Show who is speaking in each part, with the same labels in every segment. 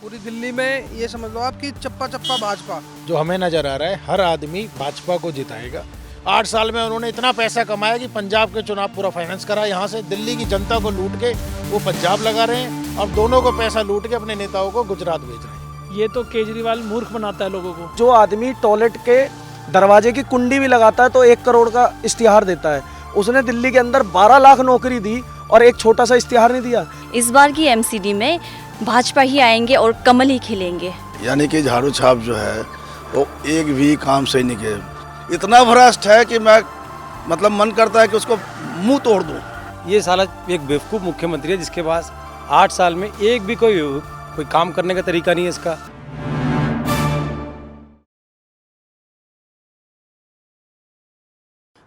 Speaker 1: पूरी दिल्ली में ये समझ लो आप कि चप्पा चप्पा भाजपा।
Speaker 2: जो हमें नजर आ रहा है हर आदमी भाजपा को जिताएगा। 8 साल में उन्होंने इतना पैसा कमाया कि पंजाब के चुनाव पूरा फाइनेंस करा, यहाँ से दिल्ली की जनता को लूट के वो पंजाब लगा रहे हैं और दोनों को पैसा लूट के अपने नेताओं को गुजरात भेज रहे हैं।
Speaker 3: ये तो केजरीवाल मूर्ख बनाता है लोगों को।
Speaker 4: जो आदमी टॉयलेट के दरवाजे की कुंडी भी लगाता है तो 1 करोड़ का इश्तिहार देता है, उसने दिल्ली के अंदर 12 लाख नौकरी दी और एक छोटा सा इश्तिहार नहीं दिया।
Speaker 5: इस बार की एमसीडी में भाजपा ही आएंगे और कमल ही खिलेंगे।
Speaker 6: यानी कि झाड़ू छाप जो है वो एक भी काम सही नहीं किया। इतना भ्रष्ट है कि मैं मतलब मन करता है कि उसको मुंह तोड़ दूं।
Speaker 7: ये साला एक बेवकूफ़ मुख्यमंत्री है जिसके पास 8 साल में एक भी कोई काम करने का तरीका नहीं है इसका।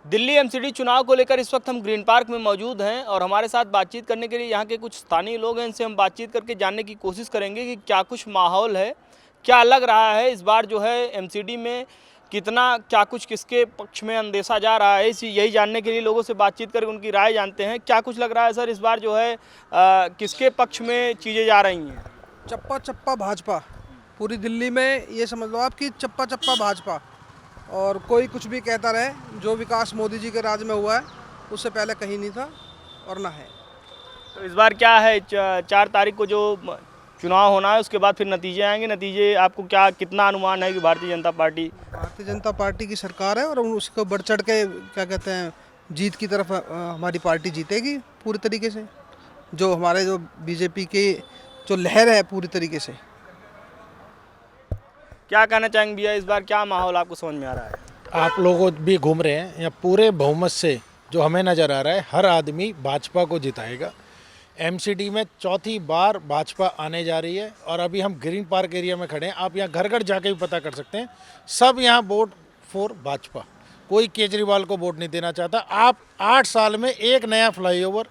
Speaker 8: दिल्ली एमसीडी चुनाव को लेकर इस वक्त हम ग्रीन पार्क में मौजूद हैं और हमारे साथ बातचीत करने के लिए यहाँ के कुछ स्थानीय लोग हैं। इनसे हम बातचीत करके जानने की कोशिश करेंगे कि क्या कुछ माहौल है, क्या लग रहा है इस बार जो है एमसीडी में, कितना क्या कुछ किसके पक्ष में अंदेशा जा रहा है। यही जानने के लिए लोगों से बातचीत करके उनकी राय जानते हैं। क्या कुछ लग रहा है सर इस बार जो है किसके पक्ष में चीज़ें जा रही हैं?
Speaker 1: चप्पा चप्पा भाजपा। पूरी दिल्ली में ये समझ लो आप कि चप्पा चप्पा भाजपा। और कोई कुछ भी कहता रहे, जो विकास मोदी जी के राज में हुआ है उससे पहले कहीं नहीं था और ना है।
Speaker 8: तो इस बार क्या है, 4 तारीख को जो चुनाव होना है उसके बाद फिर नतीजे आएंगे। नतीजे आपको क्या कितना अनुमान है कि भारतीय जनता पार्टी की सरकार है और उसको बढ़ चढ़ के क्या कहते हैं जीत की तरफ हमारी पार्टी जीतेगी पूरी तरीके से। जो हमारे जो बीजेपी की जो लहर है पूरी तरीके से। क्या कहना चाहेंगे भैया, इस बार क्या माहौल आपको समझ में आ रहा है?
Speaker 2: आप लोग भी घूम रहे हैं या पूरे बहुमत से जो हमें नज़र आ रहा है हर आदमी भाजपा को जिताएगा। एमसीडी में चौथी बार भाजपा आने जा रही है और अभी हम ग्रीन पार्क एरिया में खड़े हैं। आप यहाँ घर घर जाके भी पता कर सकते हैं, सब यहाँ वोट फॉर भाजपा। कोई केजरीवाल को वोट नहीं देना चाहता। आप 8 साल में एक नया फ्लाईओवर,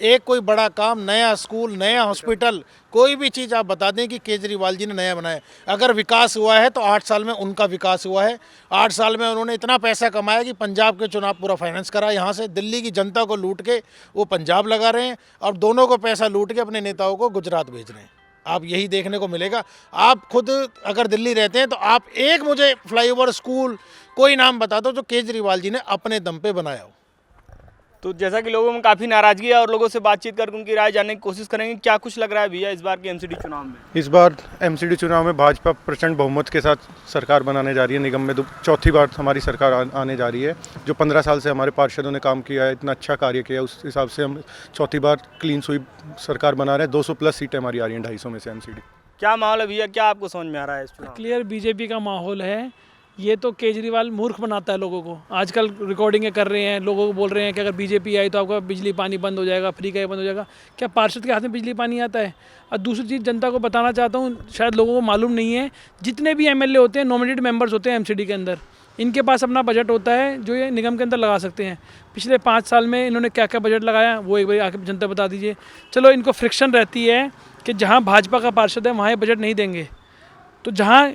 Speaker 2: एक कोई बड़ा काम, नया स्कूल, नया हॉस्पिटल, कोई भी चीज़ आप बता दें कि केजरीवाल जी ने नया बनाया। अगर विकास हुआ है तो 8 साल में उनका विकास हुआ है। 8 साल में उन्होंने इतना पैसा कमाया कि पंजाब के चुनाव पूरा फाइनेंस करा, यहाँ से दिल्ली की जनता को लूट के वो पंजाब लगा रहे हैं और दोनों को पैसा लूट के अपने नेताओं को गुजरात भेज रहे हैं। आप यही देखने को मिलेगा। आप खुद अगर दिल्ली रहते हैं तो आप एक मुझे फ्लाईओवर, स्कूल, कोई नाम बता दो जो केजरीवाल जी ने अपने दम पे बनाया हो।
Speaker 8: तो जैसा कि लोगों में काफ़ी नाराज़गी है और लोगों से बातचीत करके उनकी राय जानने की कोशिश करेंगे। क्या कुछ लग रहा है भैया इस बार के एमसीडी चुनाव में?
Speaker 9: इस बार एमसीडी चुनाव में भाजपा प्रचंड बहुमत के साथ सरकार बनाने जा रही है। निगम में चौथी बार हमारी सरकार आने जा रही है। जो 15 साल से हमारे पार्षदों ने काम किया है, इतना अच्छा कार्य किया है, उस हिसाब से हम चौथी बार क्लीन स्वीप सरकार बना रहे हैं। 200+ सीटें हमारी आ रही हैं 250 में से एमसीडी।
Speaker 8: क्या माहौल है भैया, क्या आपको समझ में आ रहा है इस चुनाव?
Speaker 3: क्लियर बीजेपी का माहौल है। ये तो केजरीवाल मूर्ख बनाता है लोगों को। आजकल रिकॉर्डिंगें कर रहे हैं, लोगों को बोल रहे हैं कि अगर बीजेपी आई तो आपका बिजली पानी बंद हो जाएगा, फ्री का बंद हो जाएगा। क्या पार्षद के हाथ में बिजली पानी आता है? और दूसरी चीज़ जनता को बताना चाहता हूँ, शायद लोगों को मालूम नहीं है, जितने भी एमएलए होते हैं नॉमिनेटेड मेंबर्स होते हैं एमसीडी के अंदर, इनके पास अपना बजट होता है जो ये निगम के अंदर लगा सकते हैं। पिछले 5 साल में इन्होंने क्या क्या बजट लगाया वो एक बार आके जनता बता दीजिए। चलो इनको फ्रिक्शन रहती है कि जहाँ भाजपा का पार्षद है वहाँ ये बजट नहीं देंगे, तो जहाँ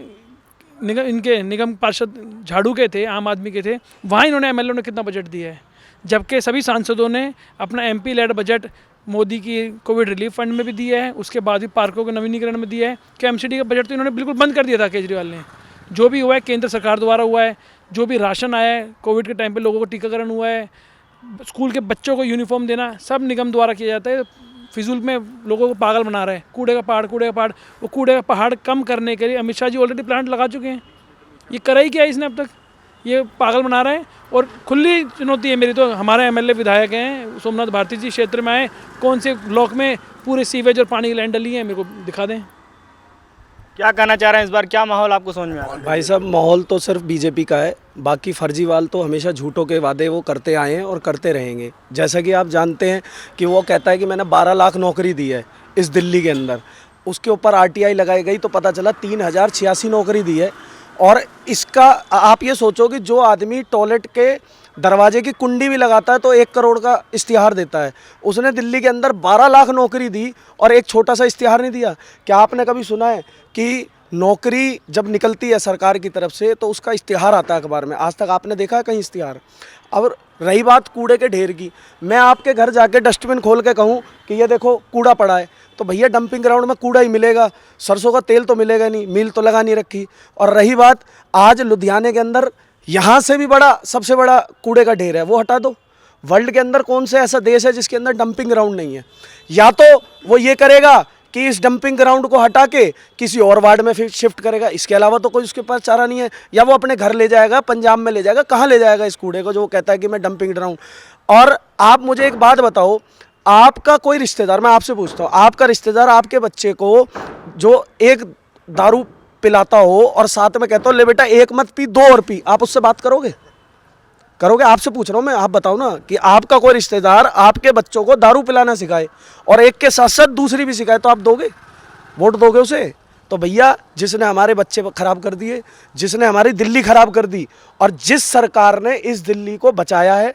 Speaker 3: निगम पार्षद झाड़ू के थे, आम आदमी के थे, वहाँ इन्होंने एमएलए ने कितना बजट दिया है। जबकि सभी सांसदों ने अपना एमपी लेड बजट मोदी की कोविड रिलीफ फंड में भी दिया है, उसके बाद भी पार्कों के नवीनीकरण में दिया है। कि एमसीडी का बजट तो इन्होंने बिल्कुल बंद कर दिया था केजरीवाल ने। जो भी हुआ है केंद्र सरकार द्वारा हुआ है। जो भी राशन आया है, कोविड के टाइम पर लोगों को टीकाकरण हुआ है, स्कूल के बच्चों को यूनिफॉर्म देना, सब निगम द्वारा किया जाता है। फिजूल में लोगों को पागल बना रहा है। कूड़े का पहाड़ वो कूड़े का पहाड़ कम करने के लिए अमित शाह जी ऑलरेडी प्लांट लगा चुके हैं। ये करा ही क्या है इसने अब तक? ये पागल बना रहे हैं। और खुली चुनौती है मेरी, तो हमारे एमएलए विधायक हैं सोमनाथ भारती जी, क्षेत्र में आए, कौन से ब्लॉक में पूरे सीवेज और पानी की लाइन डली है, मेरे को दिखा दें।
Speaker 8: क्या कहना चाह रहे हैं इस बार, क्या माहौल आपको समझ में आ रहा है?
Speaker 4: भाई साहब, माहौल तो सिर्फ बीजेपी का है, बाकी फर्जीवाल तो हमेशा झूठों के वादे वो करते आए हैं और करते रहेंगे। जैसा कि आप जानते हैं कि वो कहता है कि मैंने 12 लाख नौकरी दी है इस दिल्ली के अंदर, उसके ऊपर आरटीआई लगाई गई तो पता चला 3086 नौकरी दी है। और इसका आप ये सोचो कि जो आदमी टॉयलेट के दरवाजे की कुंडी भी लगाता है तो 1 करोड़ का इश्तिहार देता है, उसने दिल्ली के अंदर 12 लाख नौकरी दी और एक छोटा सा इश्तिहार नहीं दिया। क्या आपने कभी सुना है कि नौकरी जब निकलती है सरकार की तरफ से तो उसका इश्तिहार आता है अखबार में? आज तक आपने देखा है कहीं इश्तिहार? अब रही बात कूड़े के ढेर की, मैं आपके घर जाके डस्टबिन खोल के कहूँ कि ये देखो कूड़ा पड़ा है, तो भैया डंपिंग ग्राउंड में कूड़ा ही मिलेगा, सरसों का तेल तो मिलेगा नहीं, मिल तो लगा नहीं रखी। और रही बात आज लुधियाने के अंदर यहाँ से भी बड़ा सबसे बड़ा कूड़े का ढेर है, वो हटा दो। वर्ल्ड के अंदर कौन सा ऐसा देश है जिसके अंदर डंपिंग ग्राउंड नहीं है? या तो वो ये करेगा कि इस डंपिंग ग्राउंड को हटा के किसी और वार्ड में फिर शिफ्ट करेगा, इसके अलावा तो कोई उसके पास चारा नहीं है। या वो अपने घर ले जाएगा, पंजाब में ले जाएगा, कहाँ ले जाएगा इस कूड़े को जो वो कहता है कि मैं डंपिंग ग्राउंड। और आप मुझे एक बात बताओ, आपका कोई रिश्तेदार, मैं आपसे पूछता हूँ, आपका रिश्तेदार आपके बच्चे को जो एक दारू पिलाता हो और साथ में कहता हो ले बेटा एक मत पी, 2 और पी, आप उससे बात करोगे? करोगे? आपसे पूछ रहा हूँ मैं, आप बताओ ना कि आपका कोई रिश्तेदार आपके बच्चों को दारू पिलाना सिखाए और एक के साथ साथ दूसरी भी सिखाए, तो आप दोगे? वोट दोगे उसे? तो भैया जिसने हमारे बच्चे खराब कर दिए, जिसने हमारी दिल्ली खराब कर दी, और जिस सरकार ने इस दिल्ली को बचाया है,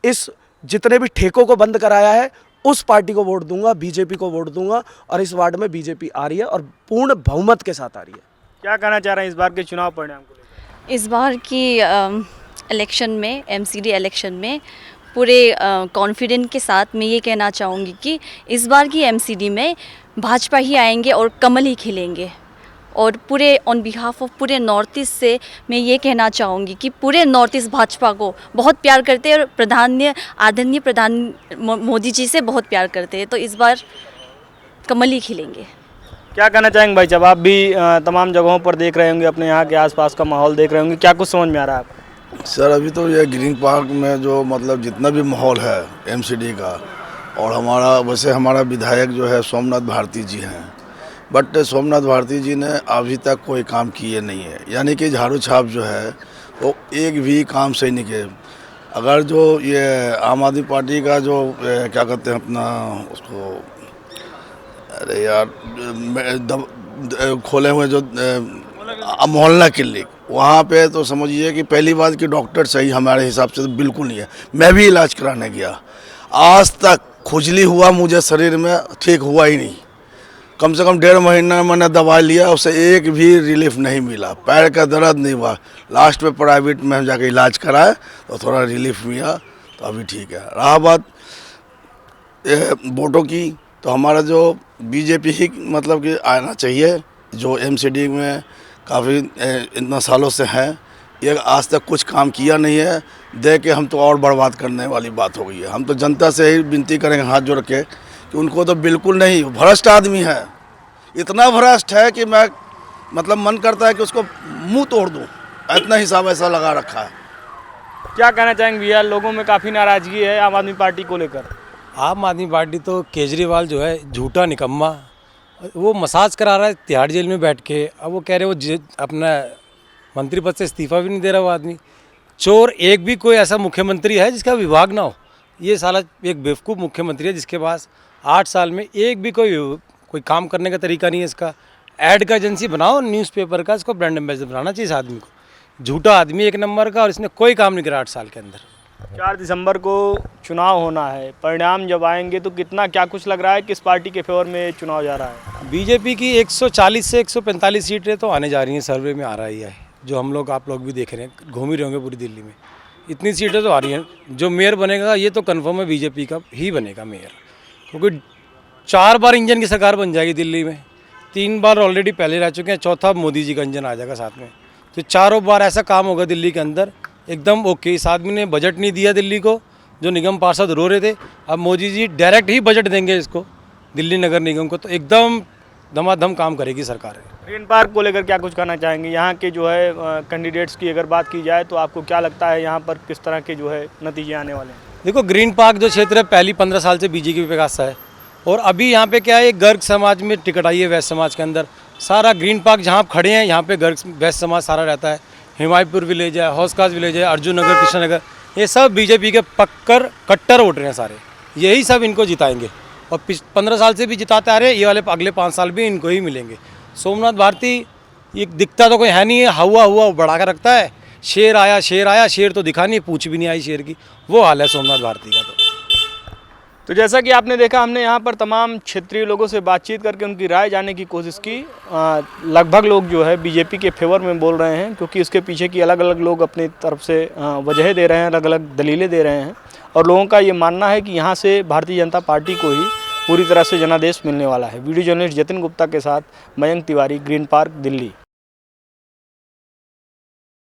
Speaker 4: इस जितने भी ठेकों को बंद कराया है, उस पार्टी को वोट दूंगा, बीजेपी को वोट दूंगा। और इस वार्ड में बीजेपी आ रही है और पूर्ण बहुमत के साथ आ रही है।
Speaker 8: क्या कहना चाह रहे हैं इस बार के चुनाव परिणाम को लेकर?
Speaker 5: इस बार की इलेक्शन में, एमसीडी इलेक्शन में पूरे कॉन्फिडेंट के साथ मैं ये कहना चाहूँगी कि इस बार की एमसीडी में भाजपा ही आएंगे और कमल ही खिलेंगे। और पूरे ऑन बिहाफ ऑफ पूरे नॉर्थ ईस्ट से मैं ये कहना चाहूँगी कि पूरे नॉर्थ ईस्ट भाजपा को बहुत प्यार करते हैं और आदरणीय प्रधान मोदी जी से बहुत प्यार करते हैं। तो इस बार कमल ही खिलेंगे।
Speaker 8: क्या कहना चाहेंगे भाई, जब आप भी तमाम जगहों पर देख रहे होंगे, अपने यहाँ के आसपास का माहौल देख रहे होंगे, क्या कुछ समझ में आ रहा है आपको?
Speaker 6: सर अभी तो ये ग्रीन पार्क में जो मतलब जितना भी माहौल है एमसीडी का, और हमारा वैसे हमारा विधायक जो है सोमनाथ भारती जी हैं, बट सोमनाथ भारती जी ने अभी तक कोई काम किए नहीं है। यानी कि झाड़ू छाप जो है वो एक भी काम सही नहीं किए। अगर जो ये आम आदमी पार्टी का जो क्या कहते हैं अपना उसको, अरे यार खोले हुए जो मोहल्ला क्लिनिक, वहाँ पे तो समझिए कि पहली बात कि डॉक्टर सही हमारे हिसाब से तो बिल्कुल नहीं है। मैं भी इलाज कराने गया, आज तक खुजली हुआ मुझे शरीर में, ठीक हुआ ही नहीं। कम से कम 1.5 महीना मैंने दवाई लिया, उससे एक भी रिलीफ नहीं मिला, पैर का दर्द नहीं हुआ। लास्ट में प्राइवेट में हम जाके इलाज कराए तो थोड़ा रिलीफ मिला, तो अभी ठीक है। रहा बात वोटों की, तो हमारा जो बीजेपी ही मतलब कि आना चाहिए, जो एमसीडी में काफ़ी इतना सालों से हैं, ये आज तक कुछ काम किया नहीं है। दे के हम तो और बर्बाद करने वाली बात हो गई है। हम तो जनता से ही विनती करेंगे हाथ जोड़ के कि उनको तो बिल्कुल नहीं, भ्रष्ट आदमी है, इतना भ्रष्ट है कि मैं मतलब मन करता है कि उसको मुंह तोड़ दूं, इतना हिसाब ऐसा लगा रखा है।
Speaker 8: क्या कहना चाहेंगे भैया, लोगों में काफ़ी नाराज़गी है आम आदमी पार्टी को लेकर?
Speaker 7: आम आदमी पार्टी तो केजरीवाल जो है झूठा निकम्मा, वो मसाज करा रहा है तिहाड़ जेल में बैठ के। अब वो कह रहे वो अपना मंत्री पद से इस्तीफा भी नहीं दे रहा वो आदमी। चोर एक भी कोई ऐसा मुख्यमंत्री है जिसका विभाग ना हो? ये साला एक बेवकूफ़ मुख्यमंत्री है जिसके पास 8 साल में एक भी कोई काम करने का तरीका नहीं है। इसका ऐड का एजेंसी बनाओ न्यूज़पेपर का, इसको ब्रांड एम्बेसडर बनाना चाहिए इस आदमी को। झूठा आदमी एक नंबर का, और इसने कोई काम नहीं करा 8 साल के अंदर।
Speaker 8: 4 दिसंबर को चुनाव होना है, परिणाम जब आएंगे तो कितना क्या कुछ लग रहा है, किस पार्टी के फेवर में चुनाव जा रहा है?
Speaker 7: बीजेपी की 140 से 145 सीटें तो आने जा रही हैं, सर्वे में आ रहा ही है, जो हम लोग आप लोग भी देख रहे हैं, घूम ही रहे होंगे पूरी दिल्ली में। इतनी सीटें तो आ रही हैं। जो मेयर बनेगा ये तो कंफर्म है बीजेपी का ही बनेगा मेयर, क्योंकि 4 बार इंजन की सरकार बन जाएगी दिल्ली में। 3 बार ऑलरेडी पहले रह चुके हैं, चौथा मोदी जी का इंजन आ जाएगा साथ में। तो 4 बार ऐसा काम होगा दिल्ली के अंदर एकदम ओके। इस आदमी ने बजट नहीं दिया दिल्ली को, जो निगम पार्षद रो रहे थे, अब मोदी जी डायरेक्ट ही बजट देंगे इसको, दिल्ली नगर निगम को, तो एकदम धमाधम काम करेगी सरकार।
Speaker 8: ग्रीन पार्क को लेकर क्या कुछ कहना चाहेंगे? यहाँ के जो है कैंडिडेट्स की अगर बात की जाए तो आपको क्या लगता है यहाँ पर किस तरह के जो है नतीजे आने वाले हैं?
Speaker 7: देखो, ग्रीन पार्क जो क्षेत्र है पहली 15 साल से बीजेपी पे कासा है, और अभी यहाँ पे क्या है, गर्ग समाज में टिकट आई है, वैश्य समाज के अंदर। सारा ग्रीन पार्क जहाँ आप खड़े हैं यहाँ पे गर्ग वैश्य समाज सारा रहता है। हिमायतपुर विलेज है, हौसखास विलेज है, अर्जुन नगर, कृष्ण नगर, ये सब बीजेपी के कट्टर वोटर हैं सारे। यही सब इनको जिताएंगे, और 15 साल से भी जिताते आ रहे हैं, ये वाले अगले 5 साल भी इनको ही मिलेंगे। सोमनाथ भारती ये दिखता तो कोई है नहीं है, हुआ बढ़ा कर रखता है। शेर आया, शेर तो दिखा नहीं, पूछ भी नहीं आई शेर की, वो हाल है सोमनाथ भारती का। तो
Speaker 8: तो जैसा कि आपने देखा, हमने यहाँ पर तमाम क्षेत्रीय लोगों से बातचीत करके उनकी राय जानने की कोशिश की। लगभग लोग जो है बीजेपी के फेवर में बोल रहे हैं, क्योंकि इसके पीछे की अलग अलग लोग अपनी तरफ से वजह दे रहे हैं, अलग अलग दलीलें दे रहे हैं। और लोगों का ये मानना है कि यहाँ से भारतीय जनता पार्टी को ही पूरी तरह से जनादेश मिलने वाला है। वीडियो जर्नलिस्ट जतिन गुप्ता के साथ मयंक तिवारी, ग्रीन पार्क, दिल्ली।